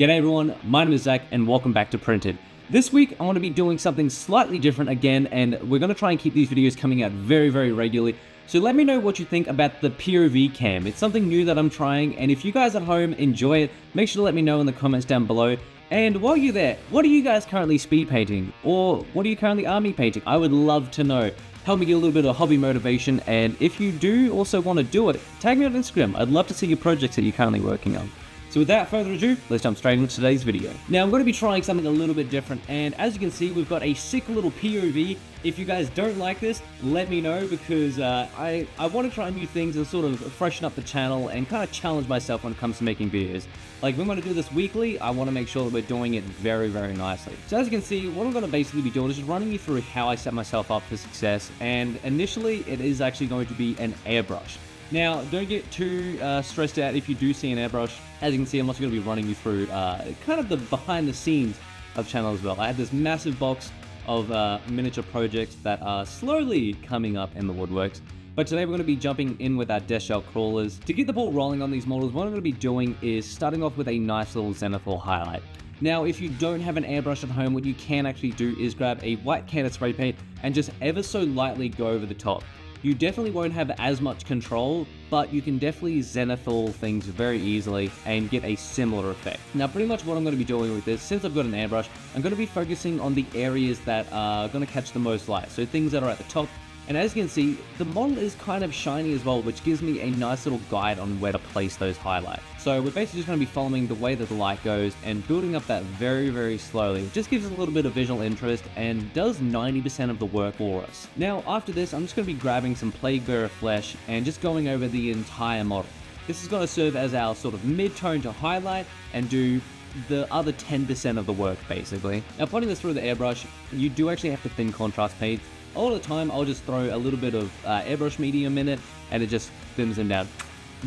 G'day everyone, my name is Zach and welcome back to Printed. This week I want to be doing something slightly different again, and we're going to try and keep these videos coming out very regularly. So let me know what you think about the POV cam. It's something new that I'm trying, and if you guys at home enjoy it, make sure to let me know in the comments down below. And while you're there, what are you guys currently speed painting? Or what are you currently army painting? I would love to know. Help me get a little bit of hobby motivation, and if you do also want to do it, tag me on Instagram. I'd love to see your projects that you're currently working on. So without further ado, let's jump straight into today's video. Now I'm going to be trying something a little bit different, and as you can see, we've got a sick little POV. If you guys don't like this, let me know, because I want to try new things and sort of freshen up the channel and kind of challenge myself when it comes to making videos. Like, we want to do this weekly. I want to make sure that we're doing it very nicely. So as you can see, what I'm going to basically be doing is just running you through how I set myself up for success, and initially it is actually going to be an airbrush. Now, don't get too stressed out if you do see an airbrush. As you can see, I'm also going to be running you through kind of the behind the scenes of the channel as well. I have this massive box of miniature projects that are slowly coming up in the woodworks. But today we're going to be jumping in with our death shell crawlers. To get the ball rolling on these models, what I'm going to be doing is starting off with a nice little Zenithal highlight. Now, if you don't have an airbrush at home, what you can actually do is grab a white can of spray paint and just ever so lightly go over the top. You definitely won't have as much control, but you can definitely Zenithal things very easily and get a similar effect. Now, pretty much what I'm going to be doing with this, since I've got an airbrush, I'm going to be focusing on the areas that are going to catch the most light. So things that are at the top. And as you can see, the model is kind of shiny as well, which gives me a nice little guide on where to place those highlights. So we're basically just going to be following the way that the light goes and building up that very slowly. It just gives us a little bit of visual interest and does 90% of the work for us. Now, after this, I'm just going to be grabbing some Plague Bearer flesh and just going over the entire model. This is going to serve as our sort of mid-tone to highlight and do the other 10% of the work, basically. Now, putting this through the airbrush, you do actually have to thin contrast paint. All the time, I'll just throw a little bit of airbrush medium in it, and it just thins them down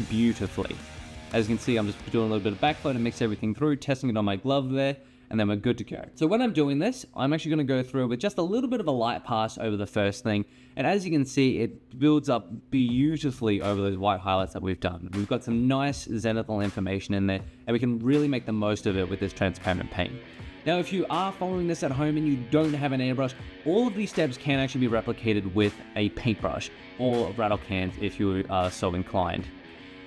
beautifully. As you can see, I'm just doing a little bit of backflow to mix everything through, testing it on my glove there, and then we're good to go. So when I'm doing this, I'm actually going to go through with just a little bit of a light pass over the first thing, and as you can see, it builds up beautifully over those white highlights that we've done. We've got some nice Zenithal information in there, and we can really make the most of it with this transparent paint. Now, if you are following this at home and you don't have an airbrush, all of these steps can actually be replicated with a paintbrush or rattle cans if you are so inclined.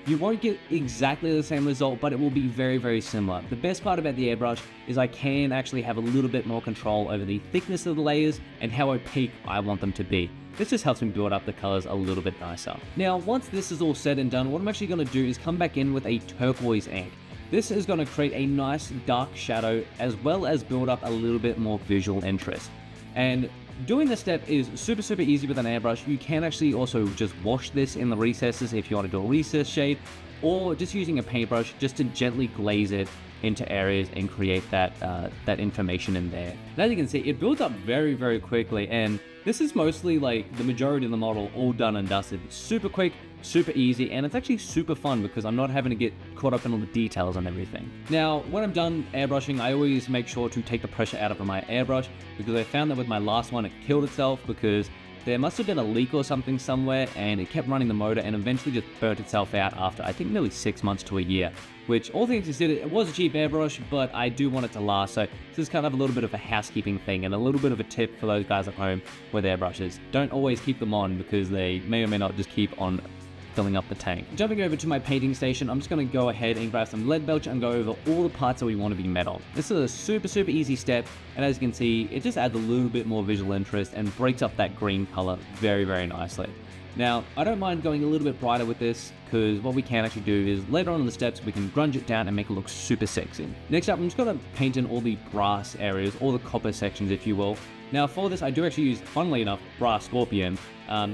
You won't get exactly the same result, but it will be very similar. The best part about the airbrush is I can actually have a little bit more control over the thickness of the layers and how opaque I want them to be. This just helps me build up the colors a little bit nicer. Now, once this is all said and done, what I'm actually going to do is come back in with a turquoise ink. This is going to create a nice dark shadow as well as build up a little bit more visual interest. And doing this step is super easy with an airbrush. You can actually also just wash this in the recesses if you want to do a recess shade, or just using a paintbrush just to gently glaze it into areas and create that information in there. And as you can see, it builds up very quickly, and this is mostly like the majority of the model all done and dusted. Super quick, super easy, and it's actually super fun because I'm not having to get caught up in all the details and everything. Now, when I'm done airbrushing, I always make sure to take the pressure out of my airbrush, because I found that with my last one, it killed itself because there must have been a leak or something somewhere, and it kept running the motor and eventually just burnt itself out after, I think, nearly 6 months to a year. Which, all things considered, it was a cheap airbrush, but I do want it to last, so this is kind of a little bit of a housekeeping thing and a little bit of a tip for those guys at home with airbrushes. Don't always keep them on, because they may or may not just keep on filling up the tank. Jumping over to my painting station, I'm just going to go ahead and grab some lead belch and go over all the parts that we want to be met on. This is a super easy step, and as you can see, it just adds a little bit more visual interest and breaks up that green color very nicely. Now, I don't mind going a little bit brighter with this, because what we can actually do is later on in the steps, we can grunge it down and make it look super sexy. Next up, I'm just going to paint in all the brass areas, all the copper sections, if you will. Now, for this, I do actually use, funnily enough, brass scorpion.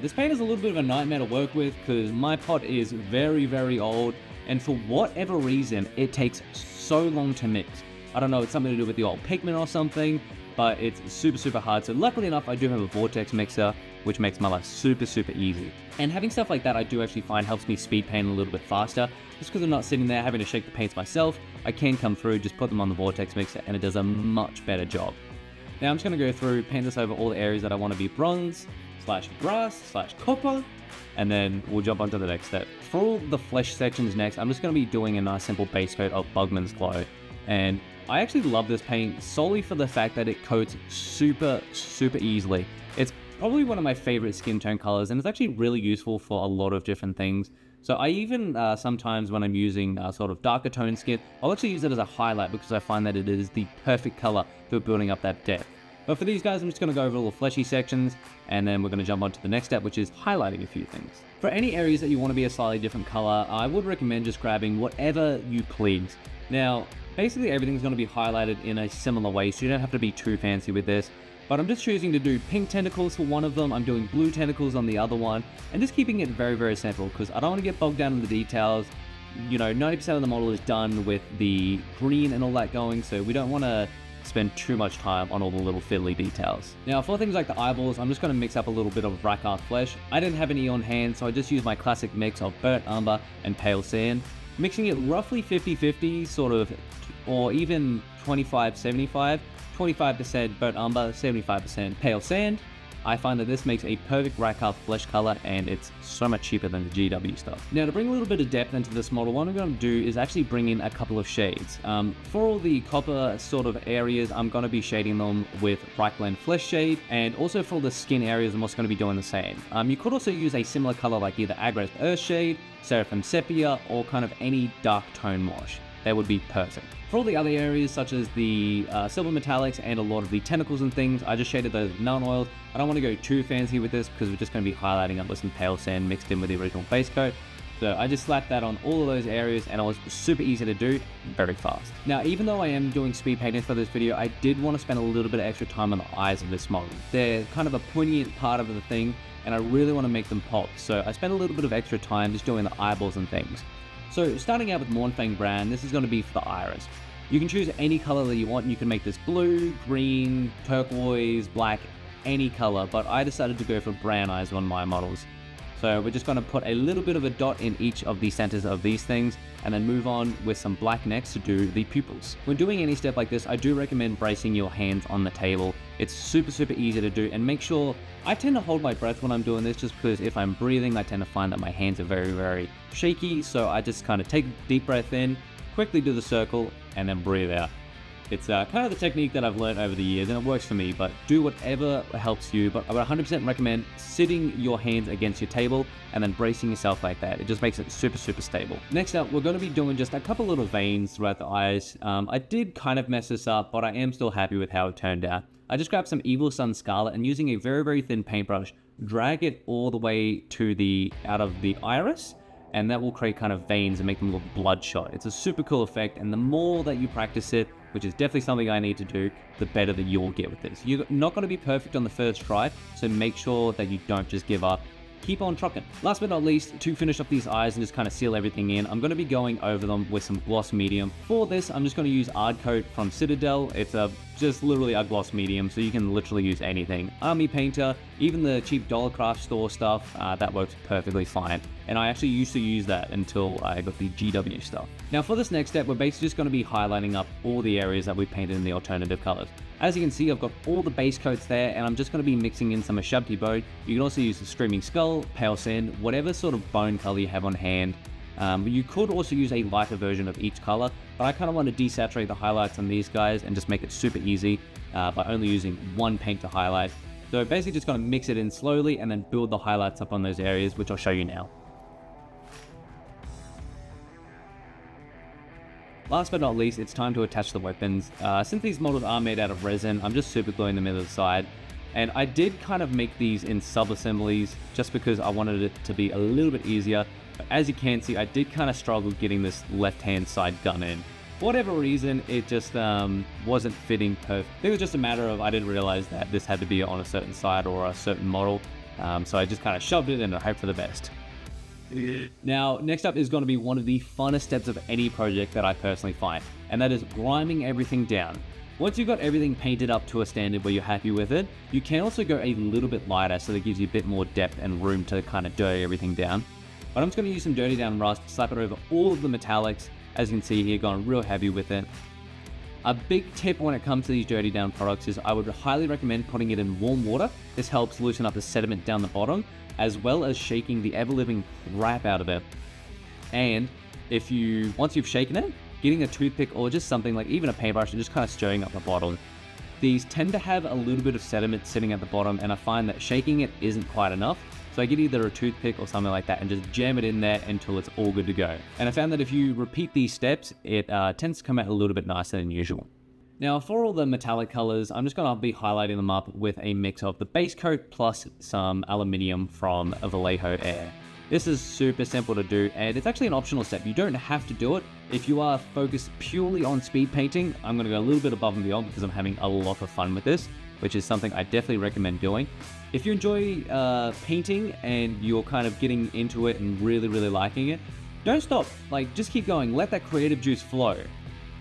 This paint is a little bit of a nightmare to work with, because my pot is very old, and for whatever reason, it takes so long to mix. I don't know, it's something to do with the old pigment or something, but it's super hard. So luckily enough, I do have a vortex mixer, which makes my life super easy. And having stuff like that, I do actually find helps me speed paint a little bit faster. Just because I'm not sitting there having to shake the paints myself, I can come through, just put them on the vortex mixer, and it does a much better job. Now I'm just going to go through, paint this over all the areas that I want to be bronze, /brass, /copper, and then we'll jump on to the next step. For all the flesh sections next, I'm just going to be doing a nice simple base coat of Bugman's Glow. And I actually love this paint solely for the fact that it coats super easily. It's probably one of my favorite skin tone colors, and it's actually really useful for a lot of different things. So I even sometimes when I'm using sort of darker tone skin, I'll actually use it as a highlight because I find that it is the perfect color for building up that depth. But for these guys, I'm just going to go over all the fleshy sections, and then we're going to jump on to the next step, which is highlighting a few things. For any areas that you want to be a slightly different color, I would recommend just grabbing whatever you please. Now, basically everything's going to be highlighted in a similar way, so you don't have to be too fancy with this. But I'm just choosing to do pink tentacles for one of them, I'm doing blue tentacles on the other one, and just keeping it very simple because I don't want to get bogged down in the details. You know, 90% of the model is done with the green and all that going, so we don't want to spend too much time on all the little fiddly details. Now for things like the eyeballs, I'm just going to mix up a little bit of Rackart flesh. I didn't have any on hand, so I just used my classic mix of burnt umber and pale sand, mixing it roughly 50-50 sort of, or even 25-75. 25% burnt umber, 75% pale sand. I find that this makes a perfect Rackart flesh color, and it's so much cheaper than the GW stuff. Now to bring a little bit of depth into this model, what I'm going to do is actually bring in a couple of shades. For all the copper sort of areas, I'm going to be shading them with Reichland Flesh Shade, and also for the skin areas, I'm also going to be doing the same. You could also use a similar color like either Agros Earth Shade, Seraphim Sepia, or kind of any dark tone wash. That would be perfect. For all the other areas, such as the silver metallics and a lot of the tentacles and things, I just shaded those with nuln oils. I don't want to go too fancy with this because we're just going to be highlighting up with some pale sand mixed in with the original base coat. So I just slapped that on all of those areas, and it was super easy to do, very fast. Now, even though I am doing speed painting for this video, I did want to spend a little bit of extra time on the eyes of this model. They're kind of a poignant part of the thing, and I really want to make them pop. So I spent a little bit of extra time just doing the eyeballs and things. So starting out with Mornfang Brown, this is going to be for the iris. You can choose any color that you want. You can make this blue, green, turquoise, black, any color, but I decided to go for brown eyes on my models. So we're just going to put a little bit of a dot in each of the centers of these things, and then move on with some black next to do the pupils. When doing any step like this, I do recommend bracing your hands on the table. It's super easy to do, and make sure, I tend to hold my breath when I'm doing this just because if I'm breathing, I tend to find that my hands are very shaky, so I just kind of take a deep breath in, quickly do the circle, and then breathe out. It's kind of the technique that I've learned over the years, and it works for me, but do whatever helps you. But I would 100% recommend sitting your hands against your table and then bracing yourself like that. It just makes it super stable. Next up, we're going to be doing just a couple little veins throughout the eyes. I did kind of mess this up, but I am still happy with how it turned out. I just grabbed some Evil Sun Scarlet and using a very thin paintbrush, drag it all the way to the out of the iris, and that will create kind of veins and make them look bloodshot. It's a super cool effect, and the more that you practice it, which is definitely something I need to do, the better that you'll get with this. You're not going to be perfect on the first try, so make sure that you don't just give up. Keep on trucking. Last but not least, to finish off these eyes and just kind of seal everything in, I'm going to be going over them with some gloss medium. For this, I'm just going to use Ard Coat from Citadel. It's just literally a gloss medium, so you can literally use anything. Army Painter, even the cheap dollar craft store stuff, that works perfectly fine. And I actually used to use that until I got the GW stuff. Now for this next step, we're basically just going to be highlighting up all the areas that we painted in the alternative colors. As you can see, I've got all the base coats there, and I'm just going to be mixing in some Ashabti bone. You can also use the Screaming Skull, Pale Sand, whatever sort of bone color you have on hand. You could also use a lighter version of each color, but I kind of want to desaturate the highlights on these guys and just make it super easy by only using one paint to highlight. So basically just going to mix it in slowly and then build the highlights up on those areas, which I'll show you now. Last but not least, it's time to attach the weapons. Since these models are made out of resin, I'm just super gluing them into the side. And I did kind of make these in sub-assemblies just because I wanted it to be a little bit easier. But as you can see, I did kind of struggle getting this left-hand side gun in. For whatever reason, it just wasn't fitting perfect. I think it was just a matter of I didn't realize that this had to be on a certain side or a certain model. So I just kind of shoved it in and I hope for the best. Now, next up is going to be one of the funnest steps of any project that I personally find, and that is grinding everything down. Once you've got everything painted up to a standard where you're happy with it, you can also go a little bit lighter so that it gives you a bit more depth and room to kind of dirty everything down. But I'm just going to use some Dirty Down Rust, slap it over all of the metallics. As you can see here, going real heavy with it. A big tip when it comes to these Dirty Down products is I would highly recommend putting it in warm water. This helps loosen up the sediment down the bottom, as well as shaking the ever-living crap out of it. And once you've shaken it, getting a toothpick or just something like even a paintbrush and just kind of stirring up the bottom. These tend to have a little bit of sediment sitting at the bottom, and I find that shaking it isn't quite enough. So I get either a toothpick or something like that and just jam it in there until it's all good to go. And I found that if you repeat these steps, it tends to come out a little bit nicer than usual. Now for all the metallic colors, I'm just going to be highlighting them up with a mix of the base coat plus some aluminium from a Vallejo Air. This is super simple to do, and it's actually an optional step. You don't have to do it. If you are focused purely on speed painting, I'm going to go a little bit above and beyond because I'm having a lot of fun with this, which is something I definitely recommend doing. If you enjoy painting and you're kind of getting into it and really liking it, don't stop. Like, just keep going. Let that creative juice flow.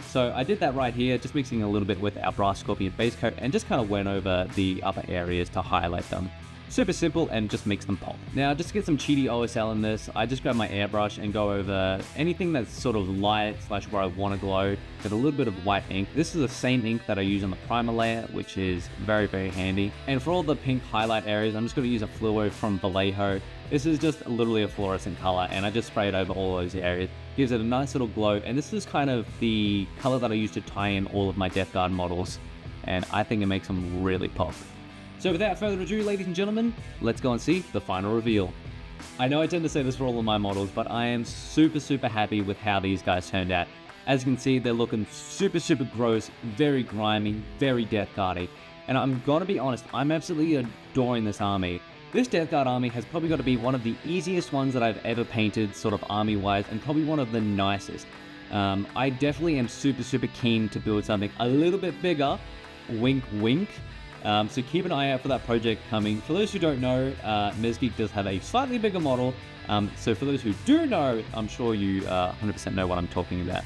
So I did that right here, just mixing a little bit with our Brass Scorpion base coat and just kind of went over the upper areas to highlight them. Super simple and just makes them pop. Now just to get some cheaty OSL in this, I just grab my airbrush and go over anything that's sort of light / where I want to glow with a little bit of white ink. This is the same ink that I use on the primer layer, which is very handy. And for all the pink highlight areas, I'm just going to use a fluo from Vallejo. This is just literally a fluorescent color, and I just spray it over all those areas. Gives it a nice little glow, and this is kind of the color that I use to tie in all of my Death Guard models, and I think it makes them really pop. So without further ado, ladies and gentlemen, let's go and see the final reveal. I know I tend to say this for all of my models, but I am super happy with how these guys turned out. As you can see, they're looking super gross, very grimy, very Death Guard-y. And I'm gonna be honest, I'm absolutely adoring this army. This Death Guard army has probably got to be one of the easiest ones that I've ever painted, sort of army-wise, and probably one of the nicest. I definitely am super keen to build something a little bit bigger, wink. So keep an eye out for that project coming. For those who don't know, Mezgeek does have a slightly bigger model. So for those who do know, I'm sure you 100% know what I'm talking about.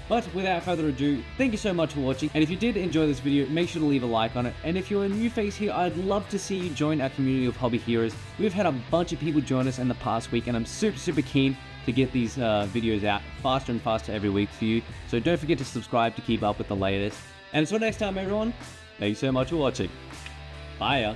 But without further ado, thank you so much for watching. And if you did enjoy this video, make sure to leave a like on it. And if you're a new face here, I'd love to see you join our community of hobby heroes. We've had a bunch of people join us in the past week, and I'm super keen to get these videos out faster and faster every week for you. So don't forget to subscribe to keep up with the latest. And until next time, everyone, thank you so much for watching. Bye.